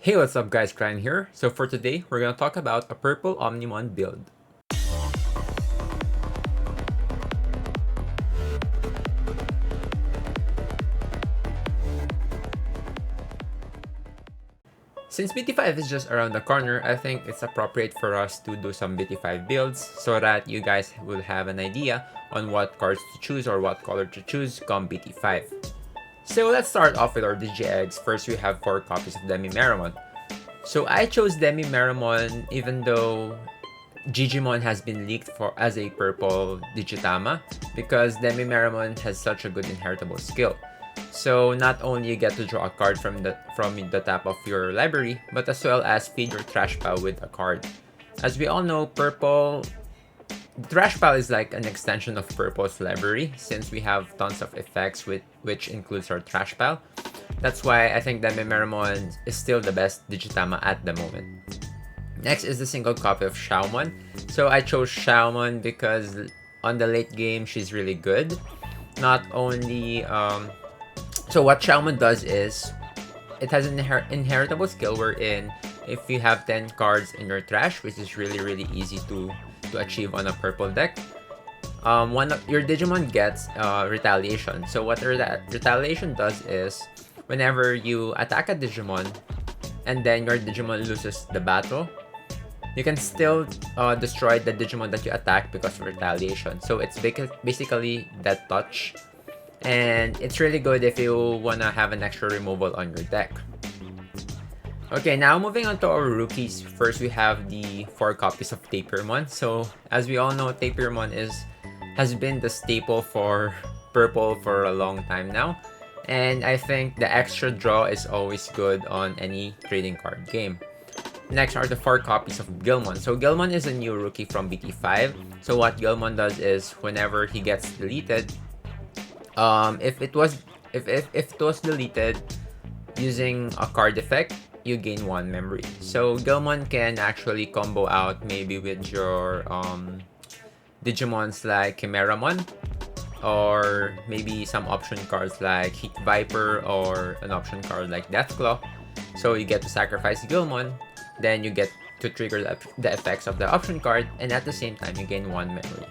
Hey, what's up guys, Ryan here. So for today, we're gonna talk about a purple Omnimon build. Since BT5 is just around the corner, I think it's appropriate for us to do some BT5 builds so that you guys will have an idea on what cards to choose or what color to choose come BT5. So let's start off with our DGEggs. First, we have 4 copies of Demi-Meramon. So I chose Demi-Meramon even though Digimon has been leaked for as a purple Digitama because Demi-Meramon has such a good inheritable skill. So not only you get to draw a card from the top of your library, but as well as feed your trash pile with a card. As we all know, purple trash pile is like an extension of purple's library since we have tons of effects which includes our trash pile. That's why I think Demi-Meramon is still the best Digitama at the moment. Next is the single copy of Xiaomon. So I chose Xiaomon because on the late game, she's really good. Not only, so what Xiaomon does is, it has an inheritable skill wherein if you have 10 cards in your trash, which is really easy to achieve on a purple deck, your Digimon gets retaliation. So what retaliation does is, whenever you attack a Digimon, and then your Digimon loses the battle, you can still destroy the Digimon that you attack because of retaliation. So it's basically that touch. And it's really good if you wanna have an extra removal on your deck. Okay, now moving on to our rookies. First, we have the 4 copies of Tapirmon. So as we all know, Tapirmon has been the staple for purple for a long time now. And I think the extra draw is always good on any trading card game. Next are the 4 copies of Gilmon. So Gilmon is a new rookie from BT5. So what Gilmon does is, whenever he gets deleted, if it was deleted using a card effect, you gain 1 memory. So Gilmon can actually combo out maybe with your Digimons like Chimeramon, or maybe some option cards like Heat Viper, or an option card like Deathclaw. So you get to sacrifice Gilmon, then you get to trigger the effects of the option card, and at the same time you gain 1 memory.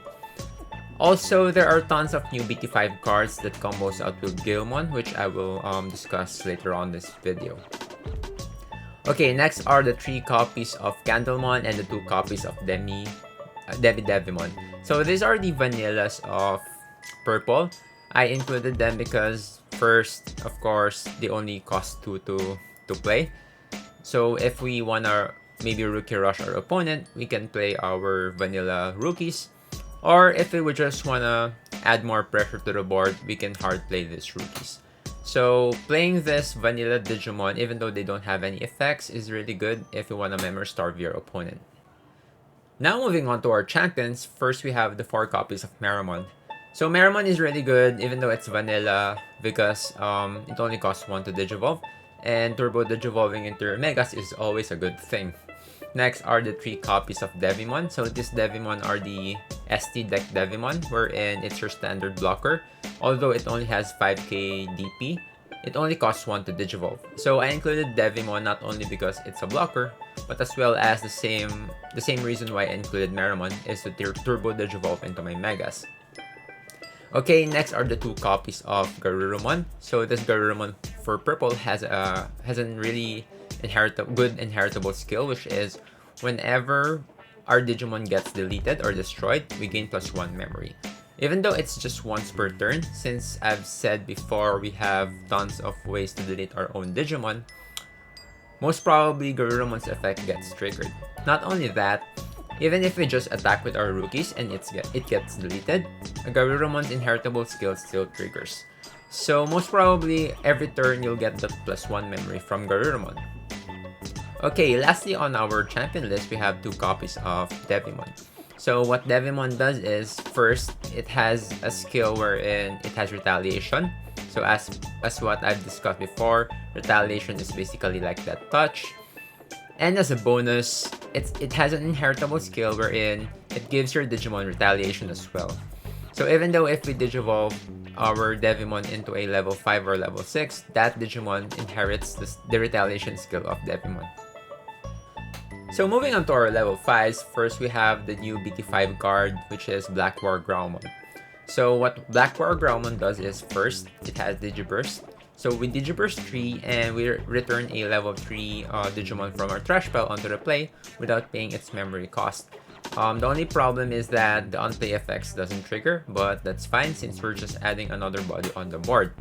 Also, there are tons of new BT5 cards that combos out with Gilmon, which I will discuss later on this video. Okay, next are the 3 copies of Candlemon and the 2 copies of Devimon. So these are the vanillas of purple. I included them because, first, of course, they only cost 2 to play. So if we wanna maybe rookie rush our opponent, we can play our vanilla rookies. Or if we would just wanna add more pressure to the board, we can hard play these rookies. So playing this vanilla Digimon, even though they don't have any effects, is really good if you wanna memory starve your opponent. Now moving on to our champions, first we have the 4 copies of Meramon. So Meramon is really good even though it's vanilla because it only costs 1 to Digivolve, and Turbo Digivolving into your Megas is always a good thing. Next are the 3 copies of Devimon. So these Devimon are the ST deck Devimon, wherein it's your standard blocker. Although it only has 5k DP, it only costs 1 to Digivolve. So I included Devimon not only because it's a blocker, but as well as the same reason why I included Meramon is to Turbo Digivolve into my Megas. Okay, next are the 2 copies of Garurumon. So this Garurumon for purple has a really good inheritable skill, which is whenever our Digimon gets deleted or destroyed, we gain +1 memory. Even though it's just once per turn, since I've said before we have tons of ways to delete our own Digimon, most probably Garurumon's effect gets triggered. Not only that, even if we just attack with our rookies and it gets deleted, Garurumon's inheritable skill still triggers. So most probably every turn you'll get the +1 memory from Garurumon. Okay, lastly on our champion list, we have 2 copies of Devimon. So what Devimon does is, first, it has a skill wherein it has retaliation. So as what I've discussed before, retaliation is basically like that touch. And as a bonus, it has an inheritable skill wherein it gives your Digimon retaliation as well. So even though if we digivolve our Devimon into a level 5 or level 6, that Digimon inherits the retaliation skill of Devimon. So moving on to our level 5s, first we have the new BT5 card, which is Black War Growlmon. So what Black War Growlmon does is, first, it has Digiburst. So we Digiburst 3 and we return a level 3 Digimon from our trash pile onto the play without paying its memory cost. The only problem is that the unplay effects doesn't trigger, but that's fine since we're just adding another body on the board.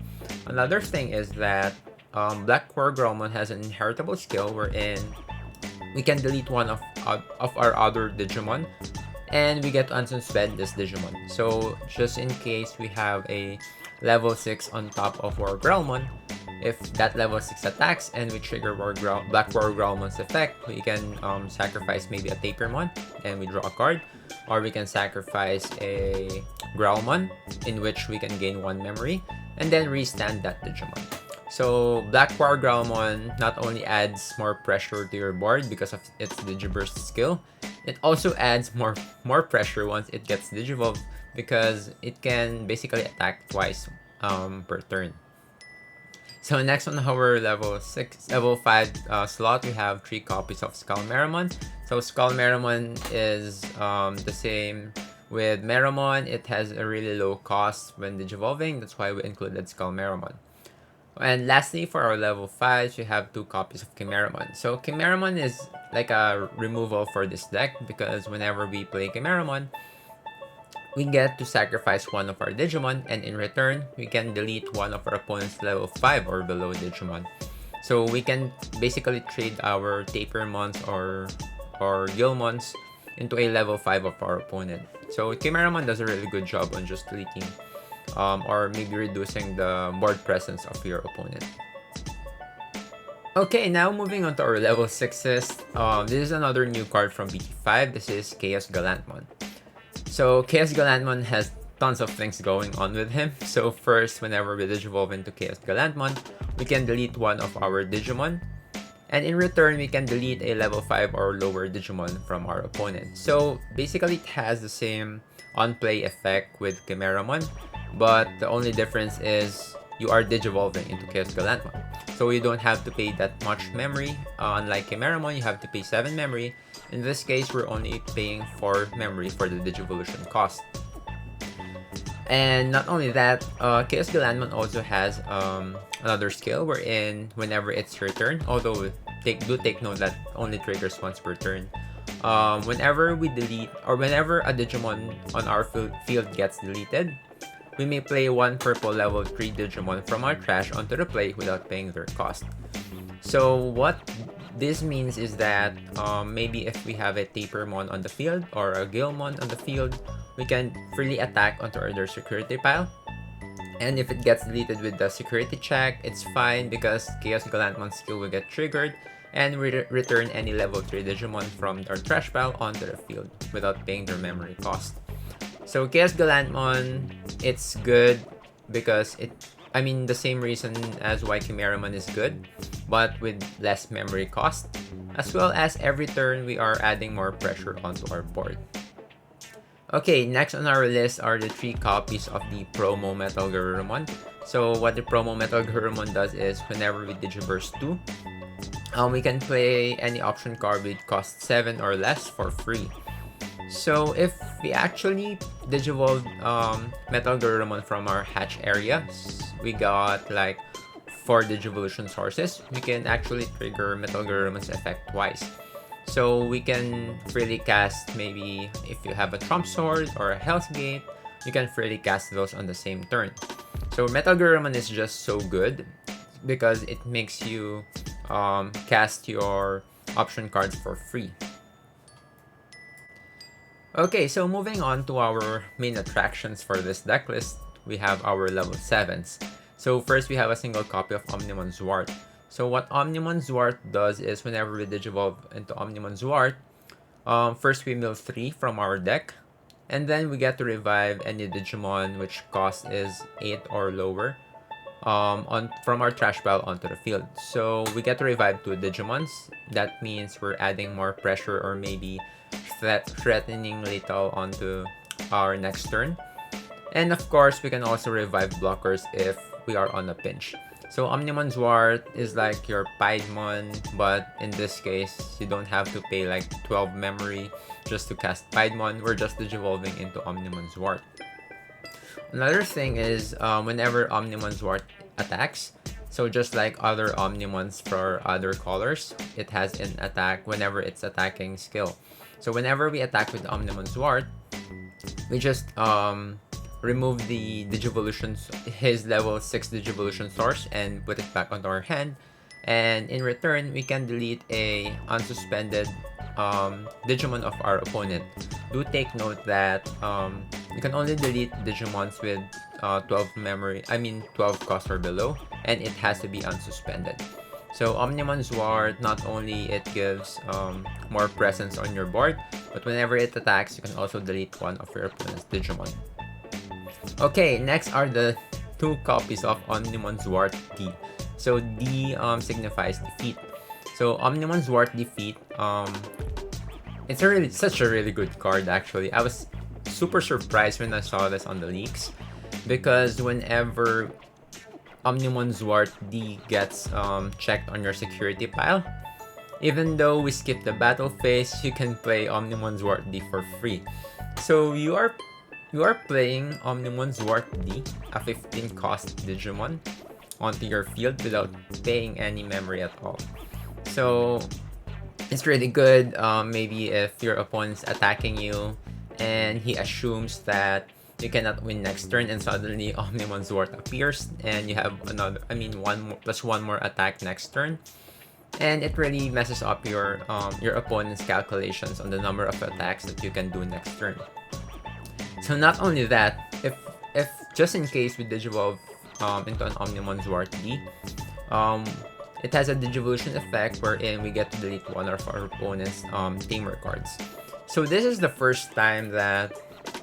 Another thing is that Black War Growlmon has an inheritable skill wherein we can delete one of our other Digimon and we get to unsuspend this Digimon. So just in case we have a level 6 on top of War Growlmon, if that level 6 attacks and we trigger Black War Growlmon's effect, we can sacrifice maybe a Tapermon and we draw a card, or we can sacrifice a Growlmon in which we can gain 1 memory and then restand that Digimon. So Black War Growlmon not only adds more pressure to your board because of its Digiburst skill, it also adds more pressure once it gets Digivolved because it can basically attack twice per turn. So next on our level 5 slot, we have 3 copies of Skull Meramon. So Skull Meramon is the same with Meramon. It has a really low cost when digivolving. That's why we included Skull Meramon. And lastly, for our level 5s, we have 2 copies of Chimeramon. So Chimeramon is like a removal for this deck because whenever we play Chimeramon, we get to sacrifice one of our Digimon, and in return, we can delete one of our opponent's level 5 or below Digimon. So we can basically trade our Tapermons or Gilmons into a level 5 of our opponent. So Chimeramon does a really good job on just deleting or maybe reducing the board presence of your opponent. Okay, now moving on to our level 6s. This is another new card from BT5. This is Chaos Galantman. So Chaos Galantman has tons of things going on with him. So first, whenever we digivolve into Chaos Galantman, we can delete one of our Digimon. And in return, we can delete a level 5 or lower Digimon from our opponent. So basically, it has the same on-play effect with Chimeramon, but the only difference is you are digivolving into Chaos Galantman. So you don't have to pay that much memory. Unlike Chimeramon, you have to pay 7 memory. In this case, we're only paying 4 memory for the Digivolution cost. And not only that, Chaos Galantman also has another skill wherein whenever it's your turn, although do take note that only triggers once per turn. Whenever we delete or whenever a Digimon on our field gets deleted, we may play 1 purple level 3 Digimon from our trash onto the play without paying their cost. So what this means is that maybe if we have a Tapermon on the field or a Gilmon on the field, we can freely attack onto their security pile. And if it gets deleted with the security check, it's fine because Chaos Galantman's skill will get triggered and we return any level 3 Digimon from our trash pile onto the field without paying their memory cost. So Chaos Galantman, it's good because the same reason as why Chimeramon is good, but with less memory cost, as well as every turn we are adding more pressure onto our board. Okay, next on our list are the 3 copies of the Promo Metal Garurumon. So what the Promo Metal Garurumon does is whenever we Digiburst 2, we can play any option card with cost 7 or less for free. So if we actually digivolve Metal Garurumon from our hatch area, we got like 4 Digivolution sources, we can actually trigger Metal Garurumon's effect twice. So we can freely cast, maybe if you have a Trump Sword or a Hell's Gate, you can freely cast those on the same turn. So Metal Garurumon is just so good because it makes you cast your option cards for free. Okay, so moving on to our main attractions for this deck list, we have our level 7s. So first we have a single copy of Omnimon Zwart. So what Omnimon Zwart does is whenever we digivolve into Omnimon Zwart, first we mill 3 from our deck, and then we get to revive any Digimon which cost is 8 or lower from our trash pile onto the field. So we get to revive 2 Digimons. That means we're adding more pressure or maybe threatening lethal onto our next turn. And of course, we can also revive blockers if we are on a pinch. So Omnimon Zwart is like your Piedmon, but in this case, you don't have to pay like 12 memory just to cast Piedmon. We're just digivolving into Omnimon Zwart. Another thing is whenever Omnimon Zwart attacks, so just like other Omnimons for other colors, it has an attack whenever it's attacking skill. So whenever we attack with Omnimon Zwart, we just remove the Digivolution, his level 6 Digivolution source, and put it back onto our hand. And in return, we can delete a unsuspended Digimon of our opponent. Do take note that you can only delete Digimons with 12 cost or below, and it has to be unsuspended. So Omnimon Zwart, not only it gives more presence on your board, but whenever it attacks, you can also delete one of your opponent's Digimon. Okay, next are the 2 copies of Omnimon Zwart D. So D signifies defeat. So Omnimon Zwart Defeat, it's such a really good card actually. I was super surprised when I saw this on the leaks, because whenever Omnimon Zwart D gets checked on your security pile, even though we skip the battle phase, you can play Omnimon Zwart D for free. So you are playing Omnimon Zwart D, a 15 cost Digimon, onto your field without paying any memory at all. So it's really good. Maybe if your opponent's attacking you and he assumes that you cannot win next turn, and suddenly Omnimon Zwart appears and you have one more attack next turn, and it really messes up your opponent's calculations on the number of attacks that you can do next turn. So not only that, if just in case we digivolve into an Omnimon Zwart D, it has a Digivolution effect wherein we get to delete one of our opponent's tamer cards. So this is the first time that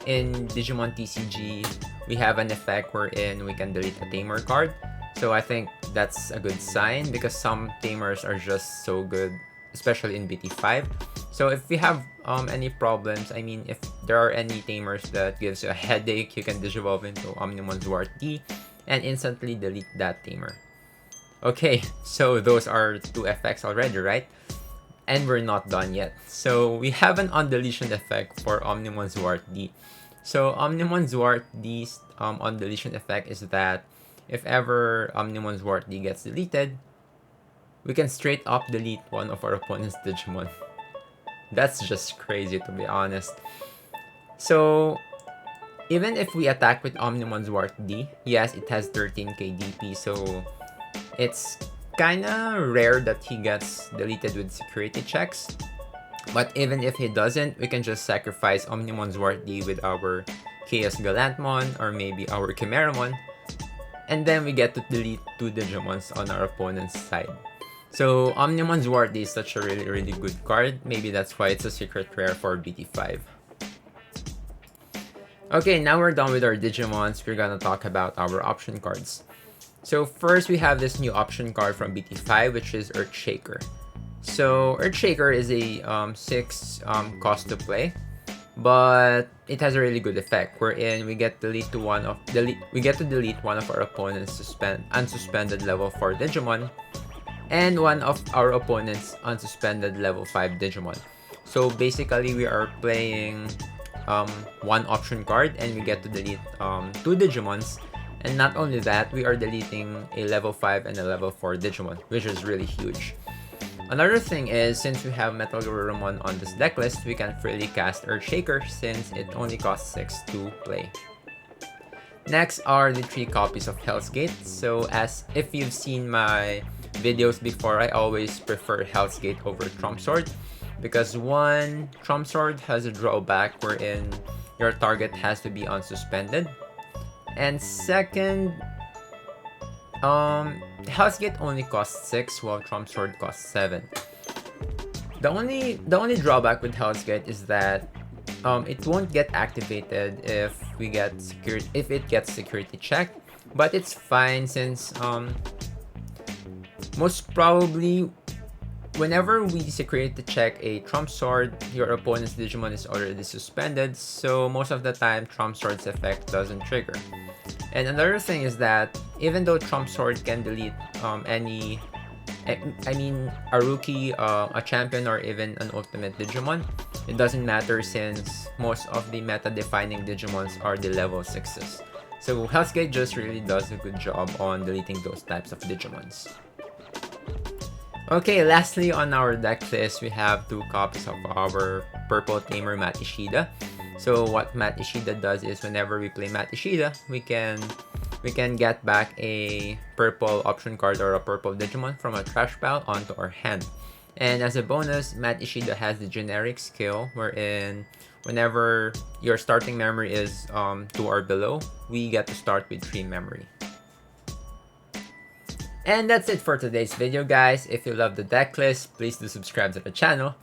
in Digimon TCG we have an effect wherein we can delete a tamer card. So I think that's a good sign, because some tamers are just so good, especially in BT5. So if we have any problems, if there are any tamers that gives you a headache, you can digivolve into Omnimon Zwart D and instantly delete that tamer. Okay, so those are 2 effects already, right? And we're not done yet. So we have an undeletion effect for Omnimon Zwart D. So Omnimon Zwart D's undeletion effect is that if ever Omnimon Zwart D gets deleted, we can straight up delete one of our opponent's Digimon. That's just crazy, to be honest. So even if we attack with Omnimon Zwart D, yes, it has 13k DP, so it's kinda rare that he gets deleted with security checks. But even if he doesn't, we can just sacrifice Omnimon Zwart D with our Chaos Galantmon or maybe our Chimeramon, and then we get to delete 2 Digimons on our opponent's side. So Omnimon Zwart D is such a really good card. Maybe that's why it's a secret rare for BT5. Okay, now we're done with our Digimons. We're gonna talk about our option cards. So first we have this new option card from BT5, which is Earthshaker. So Earthshaker is a 6 cost to play, but it has a really good effect wherein we get to delete one of our opponent's unsuspended level 4 Digimon and one of our opponent's unsuspended level 5 Digimon. So basically we are playing one option card and we get to delete 2 Digimons. And not only that, we are deleting a level 5 and a level 4 Digimon, which is really huge. Another thing is, since we have Metalurumon on this deck list, we can freely cast Earthshaker since it only costs 6 to play. Next are the 3 copies of Hell's Gate. So as if you've seen my videos before, I always prefer Hell's Gate over Trump Sword, because one, Trump Sword has a drawback wherein your target has to be unsuspended. And second, Hell's Gate only costs 6 while Trump Sword costs 7. The only drawback with Hell's Gate is that it won't get activated if it gets security checked, but it's fine since most probably Whenever we secretly check a Trump Sword, your opponent's Digimon is already suspended, so most of the time Trump Sword's effect doesn't trigger. And another thing is that even though Trump Sword can delete a rookie, a champion, or even an ultimate Digimon, it doesn't matter since most of the meta-defining Digimons are the level 6s. So Hellsgate just really does a good job on deleting those types of Digimons. Okay, lastly on our deck list, we have 2 copies of our Purple Tamer Matt Ishida. So what Matt Ishida does is whenever we play Matt Ishida, we can get back a purple option card or a purple Digimon from a trash pile onto our hand. And as a bonus, Matt Ishida has the generic skill wherein whenever your starting memory is 2 or below, we get to start with 3 memory. And that's it for today's video, guys. If you love the deck list, please do subscribe to the channel.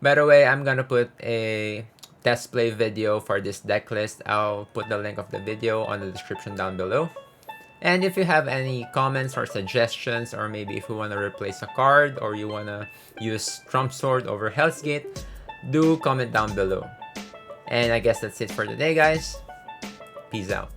By the way, I'm gonna put a test play video for this deck list. I'll put the link of the video on the description down below. And if you have any comments or suggestions, or maybe if you want to replace a card or you want to use Trump Sword over Hellsgate, do comment down below. And I guess that's it for today, guys. Peace out.